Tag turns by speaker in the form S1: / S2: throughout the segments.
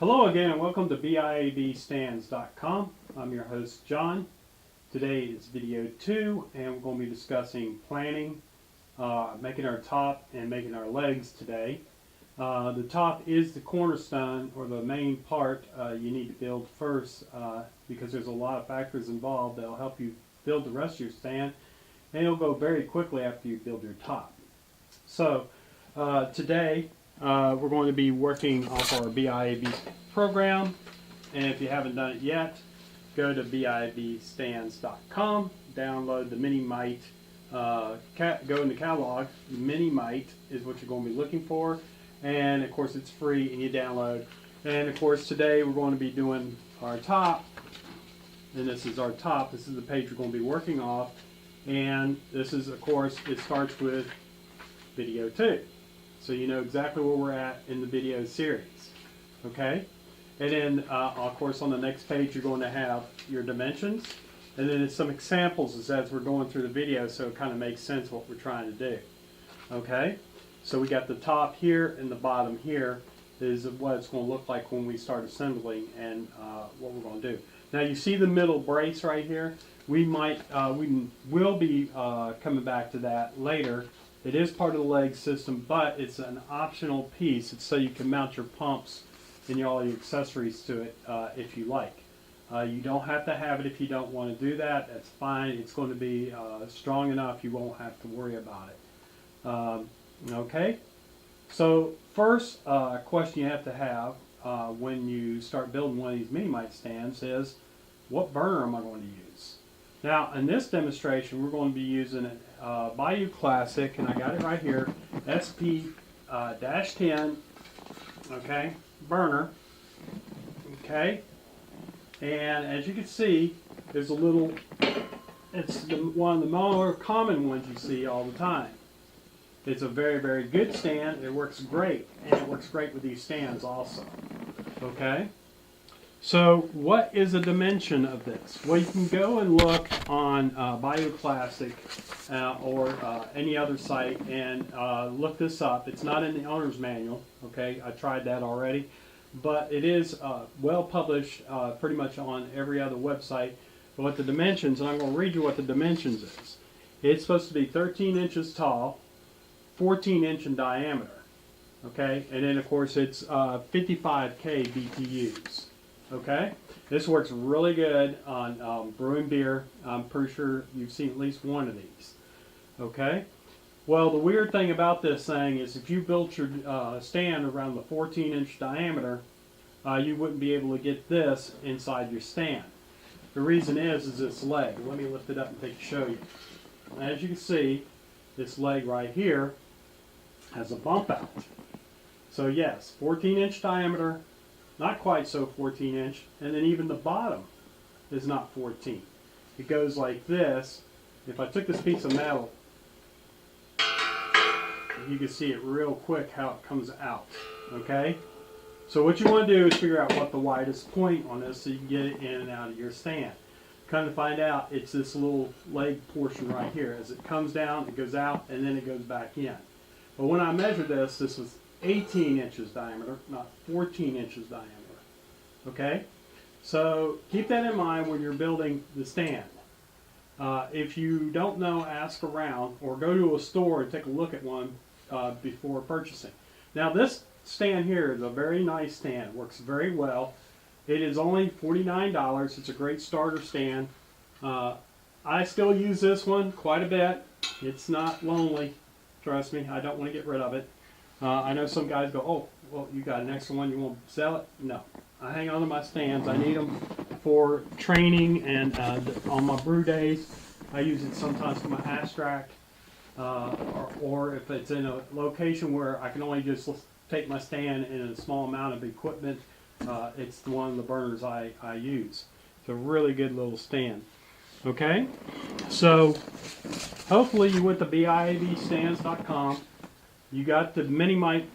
S1: Hello again and welcome to BIABstands.com. I'm your host John. Today is video 2 and we're going to be discussing planning, making our top and making our legs today. The top is the cornerstone or the main part you need to build first because there's a lot of factors involved that will help you build the rest of your stand, and it'll go very quickly after you build your top. So today we're going to be working off our BIAB program, and if you haven't done it yet, go to BIABstands.com, download the Mini Mite, go in the catalog. Mini Mite is what you're going to be looking for, and of course it's free and you download. And of course today we're going to be doing our top, and this is our top. This is the page we're going to be working off, and this is, of course, it starts with video 2. So you know exactly where we're at in the video series, okay? And then, of course, on the next page you're going to have your dimensions, and then it's some examples as we're going through the video, so it kind of makes sense what we're trying to do, okay? So we got the top here and the bottom here is what it's going to look like when we start assembling and what we're going to do. Now you see the middle brace right here. We will be coming back to that later. It is part of the leg system, but it's an optional piece. It's so you can mount your pumps and all your accessories to it if you like. You don't have to have it if you don't want to do that. That's fine. It's going to be strong enough you won't have to worry about it. Okay? So first question you have to have when you start building one of these Mini Mite stands is, what burner am I going to use? Now in this demonstration we're going to be using Bayou Classic, and I got it right here, SP-10, okay, burner, okay, and as you can see, there's a little, it's one of the more common ones you see all the time. It's a very, very good stand. It works great, and it works great with these stands also, okay. So what is the dimension of this? Well, you can go and look on Bayou Classic or any other site and look this up. It's not in the owner's manual, okay? I tried that already. But it is well published pretty much on every other website. But what the dimensions, and I'm going to read you what the dimensions is. It's supposed to be 13 inches tall, 14 inch in diameter, okay? And then of course it's 55K BTUs. Okay, this works really good on brewing beer. I'm pretty sure you've seen at least one of these. Okay, well the weird thing about this thing is if you built your stand around the 14-inch diameter, you wouldn't be able to get this inside your stand. The reason is this leg. Let me lift it up and show you. As you can see, this leg right here has a bump out. So yes, 14-inch diameter. Not quite so 14 inch, and then even the bottom is not 14. It goes like this. If I took this piece of metal, you can see it real quick how it comes out, okay? So what you want to do is figure out what the widest point on this so you can get it in and out of your stand. Come to find out, it's this little leg portion right here. As it comes down, it goes out, and then it goes back in. But when I measured this, this was 18 inches diameter, not 14 inches diameter. Okay? So keep that in mind when you're building the stand. If you don't know, ask around or go to a store and take a look at one before purchasing. Now this stand here is a very nice stand. It works very well. It is only $49. It's a great starter stand. I still use this one quite a bit. It's not lonely. Trust me, I don't want to get rid of it. I know some guys go, oh, well, you got an extra one, you won't sell it? No. I hang on to my stands. I need them for training and on my brew days. I use it sometimes for my abstract or if it's in a location where I can only just take my stand in a small amount of equipment, it's one of the burners I use. It's a really good little stand. Okay? So hopefully you went to BIABstands.com. You got the Mini Mite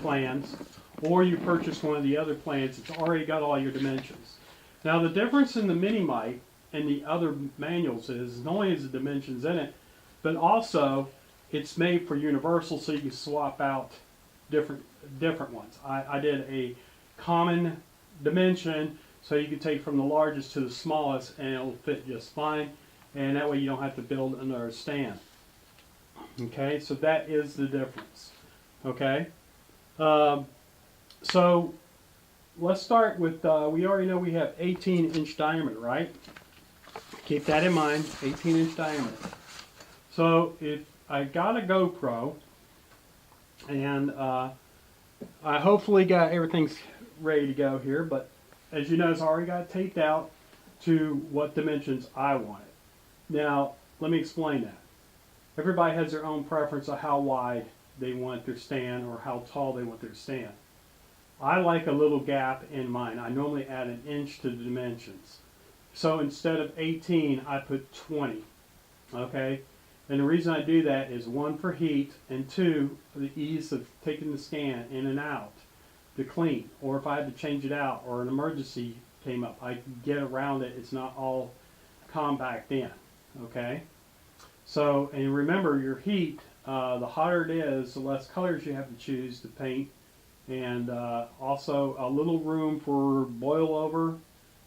S1: plans, or you purchased one of the other plans. It's already got all your dimensions. Now the difference in the Mini Mite and the other manuals is not only is the dimensions in it, but also it's made for universal, so you can swap out different ones. I did a common dimension, so you can take from the largest to the smallest and it'll fit just fine, and that way you don't have to build another stand. Okay, so that is the difference. Okay, so let's start with, we already know we have 18-inch diameter, right? Keep that in mind, 18-inch diameter. So if I got a GoPro, and I hopefully got everything's ready to go here, but as you notice, I already got it taped out to what dimensions I wanted. Now, let me explain that. Everybody has their own preference of how wide they want their stand or how tall they want their stand. I like a little gap in mine. I normally add an inch to the dimensions. So instead of 18, I put 20. Okay? And the reason I do that is, one, for heat, and two, for the ease of taking the stand in and out to clean. Or if I had to change it out or an emergency came up, I can get around it. It's not all compact in. Okay? So, and remember, your heat, the hotter it is, the less colors you have to choose to paint. And also a little room for boil over.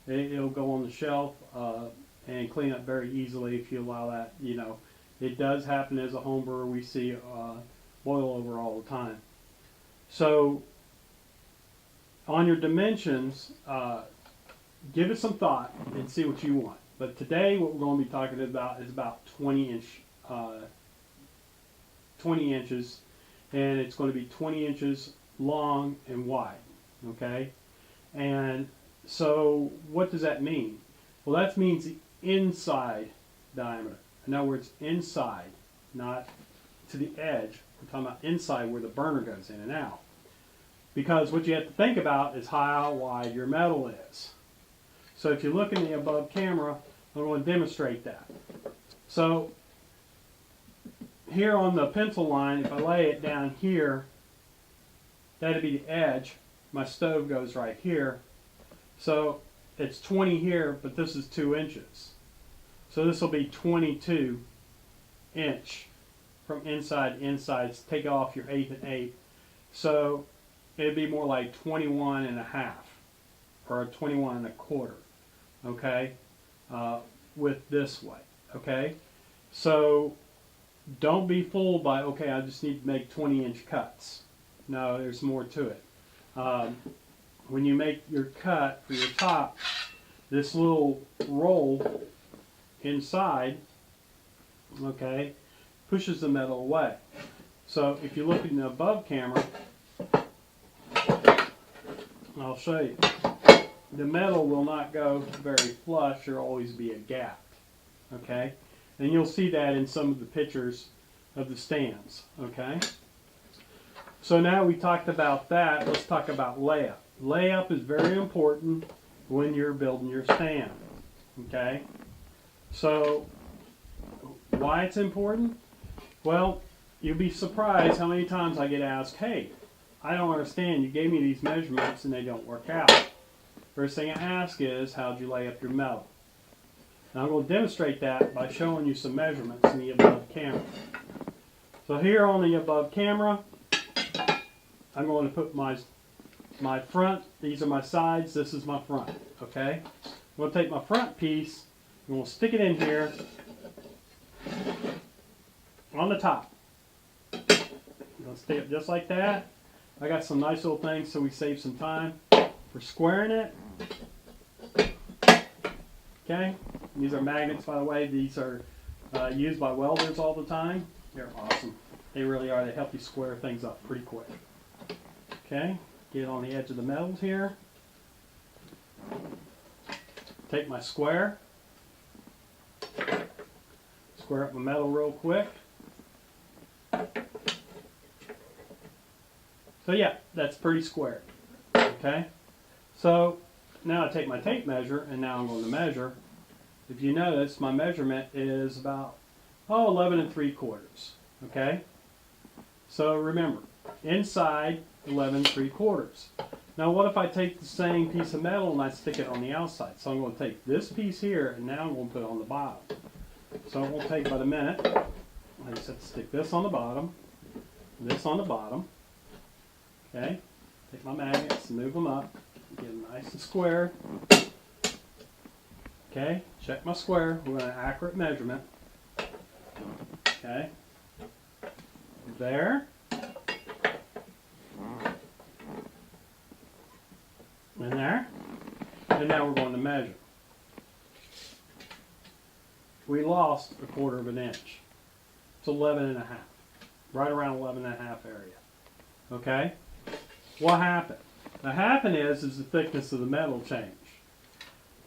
S1: It'll go on the shelf and clean up very easily if you allow that. You know, it does happen as a home brewer. We see boil over all the time. So on your dimensions, give it some thought and see what you want. But today what we're going to be talking about is about 20 inches, and it's going to be 20 inches long and wide. Okay, and so what does that mean? Well, that means the inside diameter. In other words, inside, not to the edge. We're talking about inside where the burner goes in and out. Because what you have to think about is how wide your metal is. So if you look in the above camera, I'm going to demonstrate that. So here on the pencil line, if I lay it down here, that'd be the edge. My stove goes right here. So it's 20 here, but this is 2 inches. So this will be 22 inch from inside to inside. Take off your 1/8 and 1/8. So it'd be more like 21 and a half or 21 and a quarter. Okay, with this way. Okay, so don't be fooled by, okay, I just need to make 20-inch cuts. No, there's more to it. When you make your cut for your top, this little roll inside, okay, pushes the metal away. So if you look in the above camera, I'll show you. The metal will not go very flush. There will always be a gap. Okay? And you'll see that in some of the pictures of the stands. Okay? So now we talked about that, let's talk about layup. Layup is very important when you're building your stand. Okay? So why it's important? Well, you'll be surprised how many times I get asked, hey, I don't understand, you gave me these measurements and they don't work out. First thing I ask is, how'd you lay up your metal? Now I'm going to demonstrate that by showing you some measurements in the above camera. So here on the above camera, I'm going to put my front, these are my sides, this is my front, okay? I'm going to take my front piece, I'm going to stick it in here on the top. I'm going to stick it just like that. I got some nice little things so we save some time for squaring it. Okay, these are magnets, by the way. These are used by welders all the time. They're awesome. They really are. They help you square things up pretty quick. Okay, get on the edge of the metals here. Take my square. Square up my metal real quick. So yeah, that's pretty square. Okay, so now I take my tape measure and now I'm going to measure. If you notice, my measurement is about 11 3/4. Okay, so remember, inside 11 3/4. Now what if I take the same piece of metal and I stick it on the outside? So I'm going to take this piece here and now I'm going to put it on the bottom. So it won't take but a minute. I just have to stick this on the bottom, this on the bottom. Okay, take my magnets and move them up. Get it nice and square. Okay, check my square. We're going to accurate measurement. Okay, there. And there. And now we're going to measure. We lost 1/4 of an inch. It's 11.5. Right around 11.5 area. Okay? What happened? What happened is the thickness of the metal changed.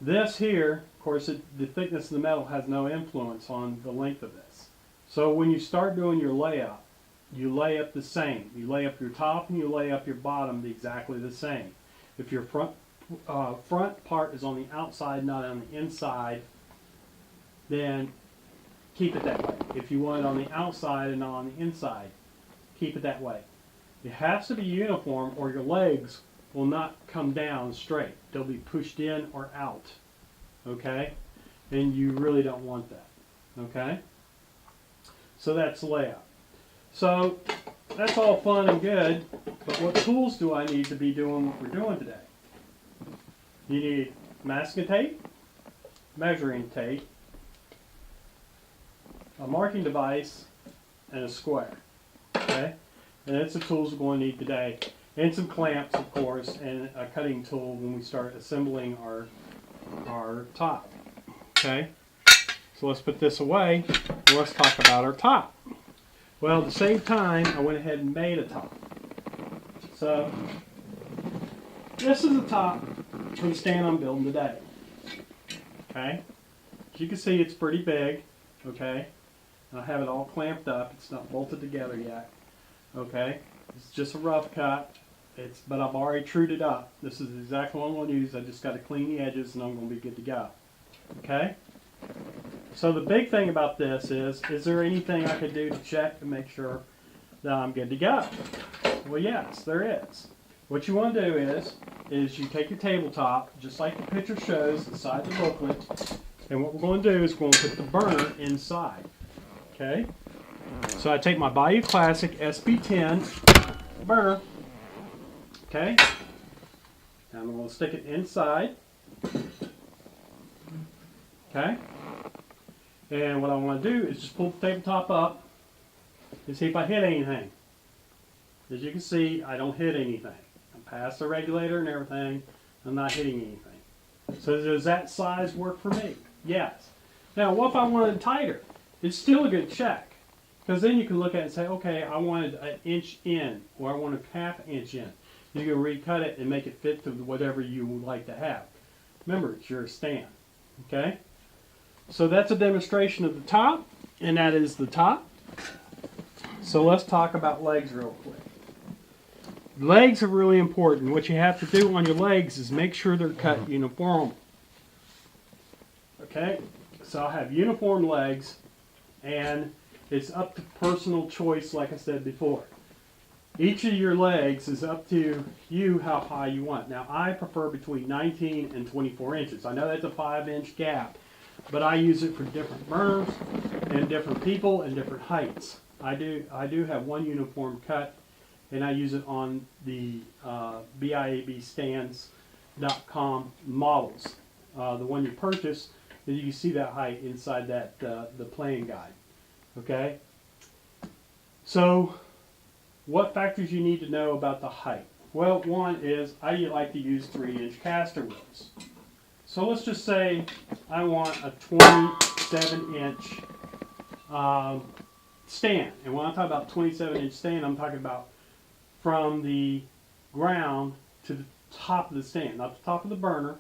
S1: This here, of course, the thickness of the metal has no influence on the length of this. So when you start doing your layup, you lay up the same. You lay up your top and you lay up your bottom exactly the same. If your front part is on the outside, not on the inside, then keep it that way. If you want it on the outside and not on the inside, keep it that way. It has to be uniform or your legs will not come down straight. They'll be pushed in or out. Okay? And you really don't want that. Okay? So that's layout. So that's all fun and good, but what tools do I need to be doing what we're doing today? You need masking tape, measuring tape, a marking device, and a square. Okay? And that's the tools we're going to need today. And some clamps, of course, and a cutting tool when we start assembling our top. Okay? So let's put this away and let's talk about our top. Well, at the same time, I went ahead and made a top. So this is the top for the stand I'm building today. Okay? As you can see, it's pretty big. Okay? I have it all clamped up. It's not bolted together yet. Okay? It's just a rough cut. But I've already trued it up. This is exactly what I'm going to use. I just got to clean the edges and I'm going to be good to go. Okay? So the big thing about this is there anything I could do to check to make sure that I'm good to go? Well, yes, there is. What you want to do is you take your tabletop, just like the picture shows, inside the booklet, and what we're going to do is we're going to put the burner inside. Okay? So I take my Bayou Classic SB10 burner. Okay? Now I'm going to stick it inside. Okay? And what I want to do is just pull the tabletop up and see if I hit anything. As you can see, I don't hit anything. I'm past the regulator and everything. I'm not hitting anything. So does that size work for me? Yes. Now, what if I wanted it tighter? It's still a good check. Because then you can look at it and say, okay, I wanted an inch in, or I want a ½ inch in. You can recut it and make it fit to whatever you would like to have. Remember, it's your stand. Okay? So that's a demonstration of the top, and that is the top. So let's talk about legs real quick. Legs are really important. What you have to do on your legs is make sure they're cut uniform. Okay? So I have uniform legs, and it's up to personal choice, like I said before. Each of your legs is up to you how high you want. Now, I prefer between 19 and 24 inches. I know that's a 5-inch gap, but I use it for different burners and different people and different heights. I do have one uniform cut, and I use it on the BIABstands.com models. The one you purchase, and you can see that height inside that the plan guide. Okay? So, what factors you need to know about the height? Well, one is I like to use 3-inch caster wheels. So let's just say I want a 27-inch stand. And when I talk about 27-inch stand, I'm talking about from the ground to the top of the stand. Not the top of the burner,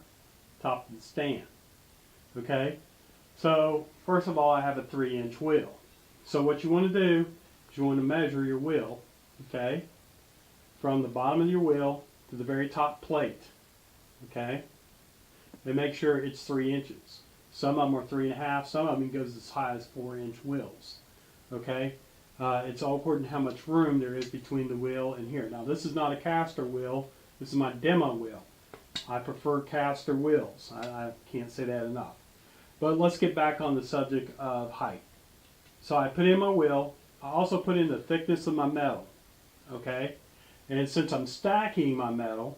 S1: top of the stand. Okay? So, first of all, I have a 3-inch wheel. So what you want to do is you want to measure your wheel, okay, from the bottom of your wheel to the very top plate, okay, and make sure it's 3 inches. Some of them are 3.5, some of them goes as high as 4-inch wheels, okay. It's all according to how much room there is between the wheel and here. Now this is not a caster wheel, this is my demo wheel. I prefer caster wheels, I can't say that enough. But let's get back on the subject of height. So I put in my wheel. I also put in the thickness of my metal, okay? And since I'm stacking my metal,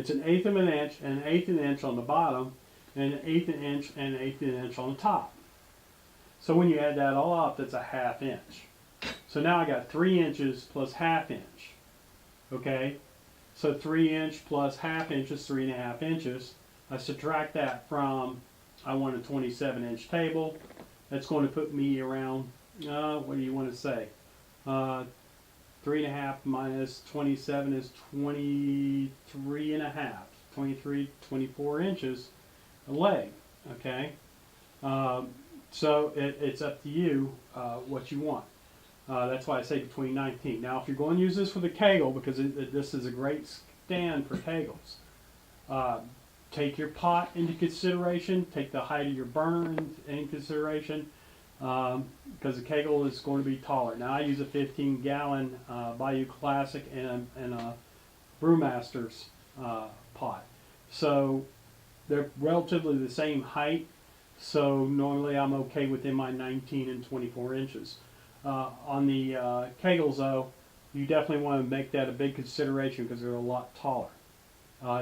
S1: It's an eighth of an inch and an eighth of an inch on the bottom, and an eighth of an inch and an eighth of an inch on the top. So when you add that all up, that's a ½ inch. So now I got 3 inches plus ½ inch. Okay? So 3 inch plus ½ inch is 3½ inches. I subtract that from, I want a 27-inch table. That's going to put me around, what do you want to say? 3½ minus 27 is 23½. 24 inches a leg. Okay? So it's up to you what you want. That's why I say between 19. Now, if you're going to use this for the kegel, because this is a great stand for kegels, take your pot into consideration. Take the height of your burner in consideration, because the kegel is going to be taller. Now, I use a 15-gallon Bayou Classic and a Brewmaster's pot. So they're relatively the same height. So normally I'm okay within my 19 and 24 inches. On the kegels, though, you definitely want to make that a big consideration because they're a lot taller.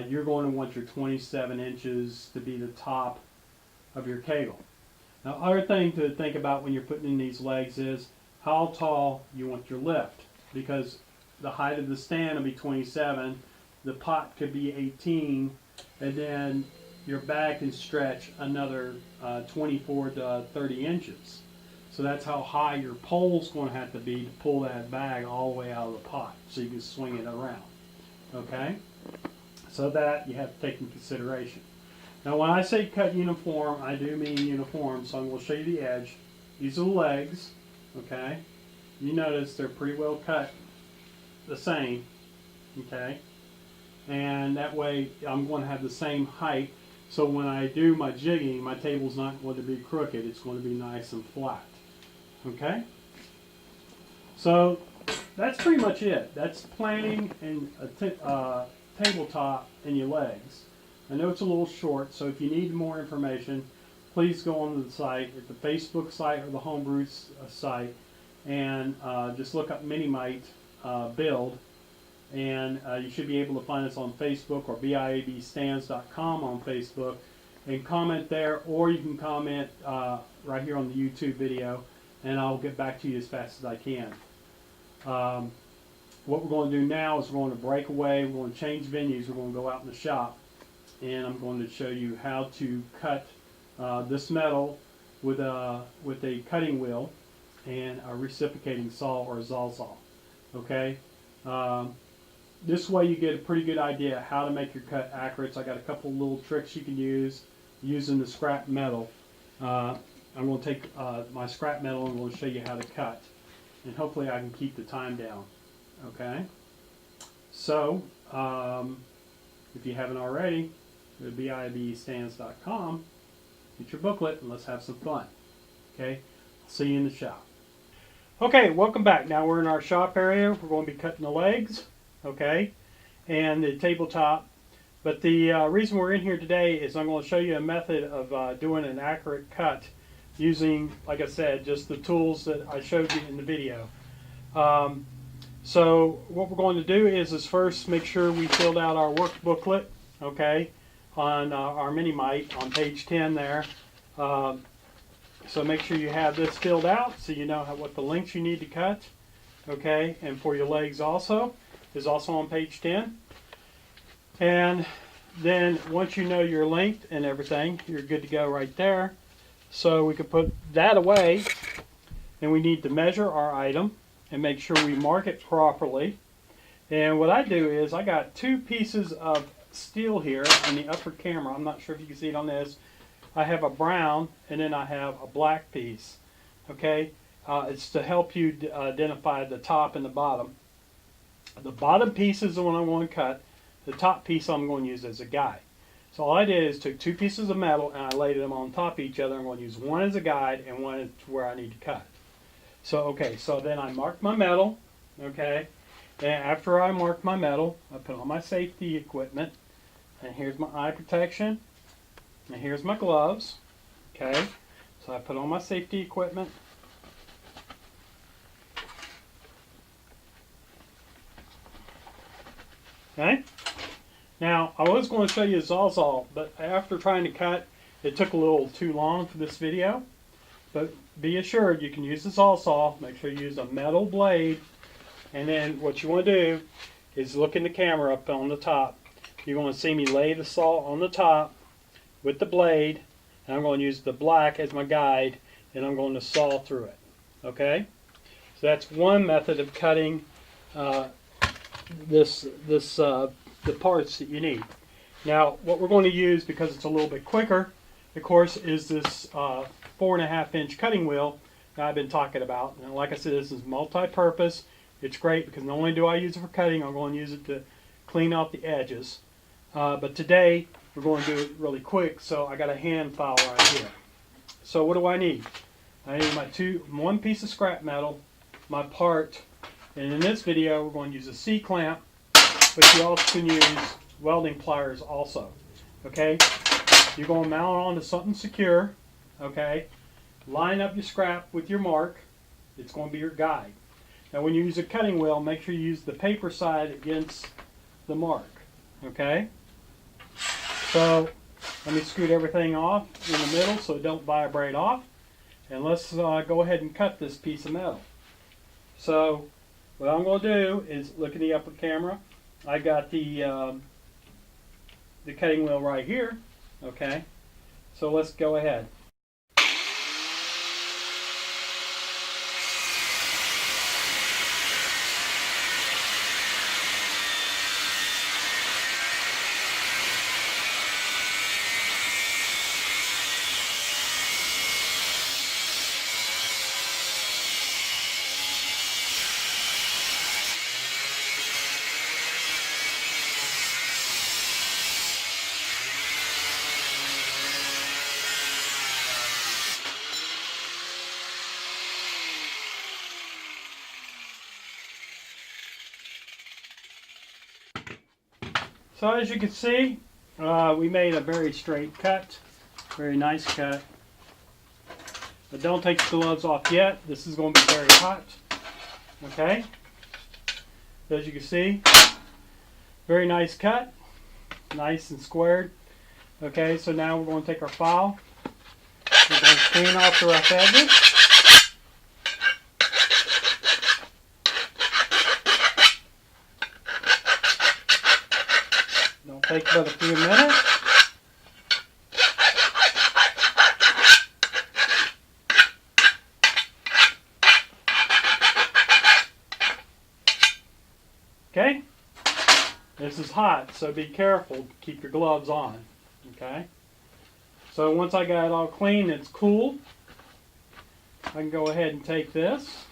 S1: You're going to want your 27 inches to be the top of your kegel. Now, other thing to think about when you're putting in these legs is how tall you want your lift, because the height of the stand will be 27, the pot could be 18, and then your bag can stretch another 24 to 30 inches. So that's how high your pole's going to have to be to pull that bag all the way out of the pot so you can swing it around. Okay? So that you have to take in consideration. Now when I say cut uniform, I do mean uniform, so I'm going to show you the edge. These are the legs. Okay? You notice they're pretty well cut the same. Okay? And that way I'm going to have the same height. So when I do my jigging, my table's not going to be crooked. It's going to be nice and flat. Okay? So that's pretty much it. That's planning and a tabletop and your legs. I know it's a little short, so if you need more information, please go on the site, at the Facebook site or the Homebrew site, and just look up Mite build. And you should be able to find us on Facebook or biabstands.com on Facebook and comment there, or you can comment right here on the YouTube video, and I'll get back to you as fast as I can. What we're going to do now is we're going to break away, we're going to change venues, we're going to go out in the shop, and I'm going to show you how to cut this metal with a cutting wheel and a reciprocating saw or a Sawzall. Okay? This way you get a pretty good idea how to make your cut accurate. So I got a couple little tricks you can use using the scrap metal. I'm going to take my scrap metal and I'm going to show you how to cut. And hopefully I can keep the time down. Okay? So, if you haven't already, go to biabstands.com, get your booklet, and let's have some fun. Okay? I'll see you in the shop. Okay, welcome back. Now we're in our shop area. We're going to be cutting the legs. Okay, and the tabletop. But the reason we're in here today is I'm going to show you a method of doing an accurate cut using, like I said, just the tools that I showed you in the video. So what we're going to do is first make sure we filled out our work booklet, okay, on our mini Mite on page 10 there. So make sure you have this filled out so you know what the lengths you need to cut, okay, and for your legs also is also on page 10. And then once you know your length and everything, you're good to go right there. So we could put that away, and we need to measure our item and make sure we mark it properly. And what I do is I got 2 pieces of steel here in the upper camera. I'm not sure if you can see it on this. I have a brown and then I have a black piece. Okay, it's to help you identify the top and the bottom. The bottom piece is the one I'm going to cut. The top piece I'm going to use as a guide. So all I did is took 2 pieces of metal and I laid them on top of each other. I'm going to use one as a guide and one is where I need to cut. So okay, so then I marked my metal. Okay, and after I marked my metal, I put on my safety equipment. And here's my eye protection. And here's my gloves. Okay, so I put on my safety equipment. Okay, Now, I was going to show you a Sawzall, but after trying to cut, it took a little too long for this video. But be assured you can use the Sawzall. Make sure you use a metal blade. And then what you want to do is look in the camera up on the top. You're going to see me lay the saw on the top with the blade. And I'm going to use the black as my guide. And I'm going to saw through it. Okay? So that's one method of cutting the parts that you need. Now, what we're going to use, because it's a little bit quicker, of course, is this 4.5-inch cutting wheel that I've been talking about. Now, like I said, this is multi-purpose. It's great because not only do I use it for cutting, I'm going to use it to clean out the edges. But today, we're going to do it really quick, so I got a hand file right here. So what do I need? I need one piece of scrap metal, my part, and in this video, we're going to use a C-clamp, but you also can use welding pliers also. Okay? You're going to mount it onto something secure. Okay? Line up your scrap with your mark. It's going to be your guide. Now when you use a cutting wheel, make sure you use the paper side against the mark. Okay? So let me scoot everything off in the middle so it don't vibrate off. And let's go ahead and cut this piece of metal. So what I'm going to do is look at the upper camera. I got the cutting wheel right here. Okay? So let's go ahead. So as you can see, we made a very straight cut, very nice cut. But don't take the gloves off yet. This is going to be very hot. Okay? As you can see, very nice cut, nice and squared. Okay, so now we're going to take our file. We're going to clean off the rough edges. Take about a few minutes. Okay? This is hot, so be careful. Keep your gloves on. Okay? So once I got it all clean, it's cool. I can go ahead and take this.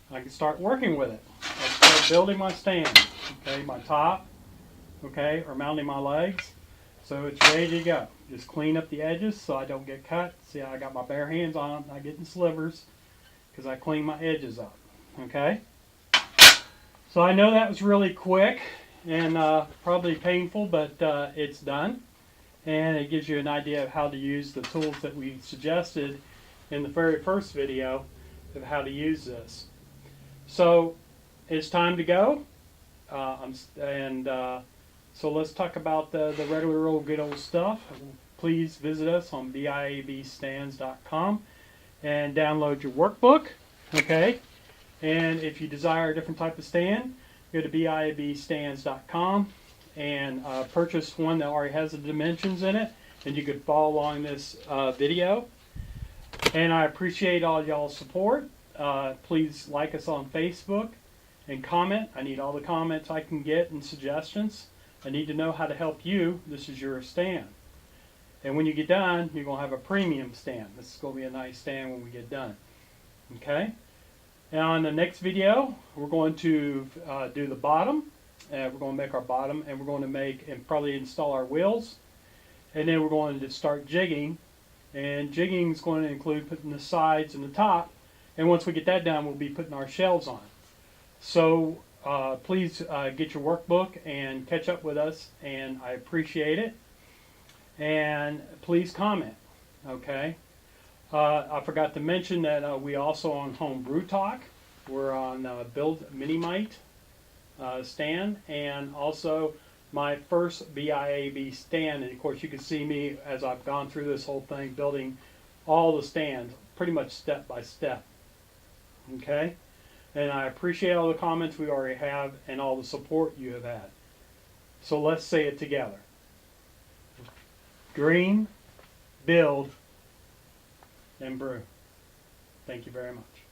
S1: I can start working with it. I can start building my stand. Okay, my top. Okay, or mounting my legs. So it's ready to go. Just clean up the edges so I don't get cut. See, I got my bare hands on them, not getting slivers, because I clean my edges up. Okay? So I know that was really quick and probably painful, but it's done. And it gives you an idea of how to use the tools that we suggested in the very first video of how to use this. So it's time to go. So let's talk about the regular old good old stuff. Please visit us on biabstands.com and download your workbook. Okay? And if you desire a different type of stand, go to biabstands.com and purchase one that already has the dimensions in it, and you could follow along this video. And I appreciate all y'all's support. Please like us on Facebook and comment. I need all the comments I can get and suggestions. I need to know how to help you. This is your stand. And when you get done, you're going to have a premium stand. This is going to be a nice stand when we get done. Okay? And on the next video, we're going to do the bottom. We're going to make our bottom, and we're going to make and probably install our wheels. And then we're going to start jigging. And jigging is going to include putting the sides and the top. And once we get that done, we'll be putting our shelves on. So please get your workbook and catch up with us, and I appreciate it. And please comment, okay? I forgot to mention that we also on Homebrew Talk. We're on Build Mini Mite stand, and also my first BIAB stand, and of course you can see me as I've gone through this whole thing building all the stands pretty much step by step. Okay? And I appreciate all the comments we already have and all the support you have had. So let's say it together. Dream, build, and brew. Thank you very much.